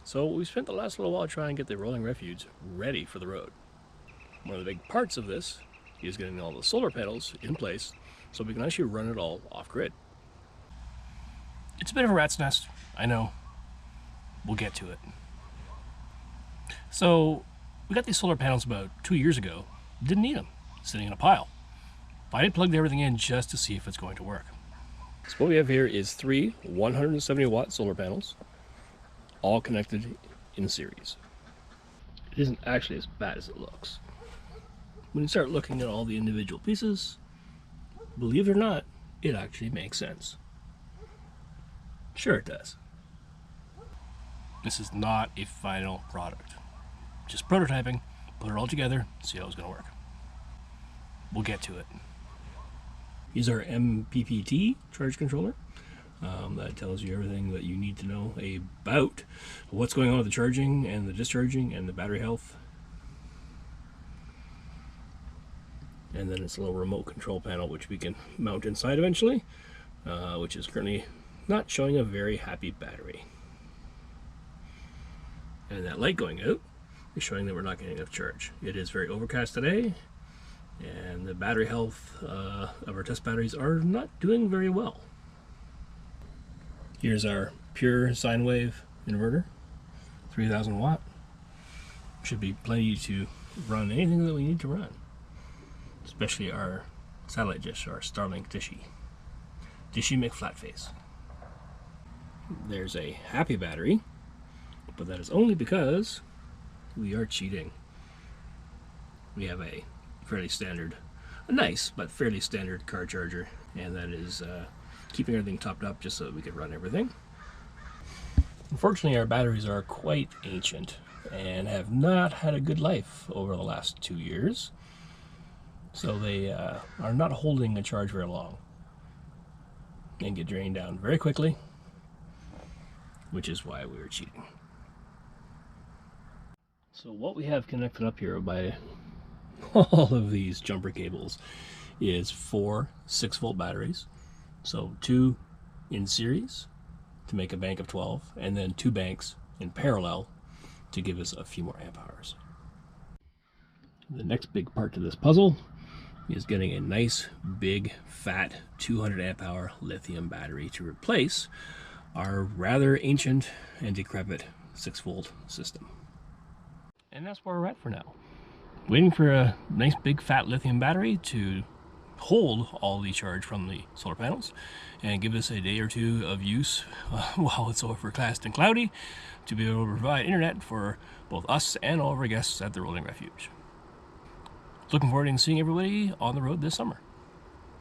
So we spent the last little while trying to get the Rolling Refuge ready for the road. One of the big parts of this is getting all the solar panels in place so we can actually run it all off-grid. It's a bit of a rat's nest, I know. We'll get to it. So we got these solar panels about 2 years ago. Didn't need them, sitting in a pile. But I plugged everything in just to see if it's going to work. So what we have here is 3 170-watt solar panels, all connected in series. It isn't actually as bad as it looks. When you start looking at all the individual pieces, believe it or not, it actually makes sense. Sure it does. This is not a final product. Just prototyping, put it all together, see how it's going to work. We'll get to it. These are MPPT charge controller. That tells you everything that you need to know about what's going on with the charging and the discharging and the battery health. And then it's a little remote control panel which we can mount inside eventually, which is currently not showing a very happy battery. And that light going out is showing that we're not getting enough charge. It is very overcast today, and the battery health of our test batteries are not doing very well. Here's our pure sine wave inverter, 3000 watt. Should be plenty to run anything that we need to run, especially our satellite dish, our Starlink Dishy McFlatface. There's a happy battery, but that is only because we are cheating. We have a fairly standard, a nice but fairly standard car charger, and that is keeping everything topped up just so that we can run everything. Unfortunately, our batteries are quite ancient and have not had a good life over the last 2 years, so they are not holding a charge very long and get drained down very quickly, which is why we were cheating. So what we have connected up here by all of these jumper cables is 4 6-volt batteries. So 2 in series to make a bank of 12, and then 2 banks in parallel to give us a few more amp hours. The next big part to this puzzle is getting a nice big fat 200 amp hour lithium battery to replace our rather ancient and decrepit 6-volt system. And that's where we're at for now. Waiting for a nice big fat lithium battery to hold all the charge from the solar panels and give us a day or 2 of use while it's overcast and cloudy to be able to provide internet for both us and all of our guests at the Rolling Refuge. Looking forward to seeing everybody on the road this summer.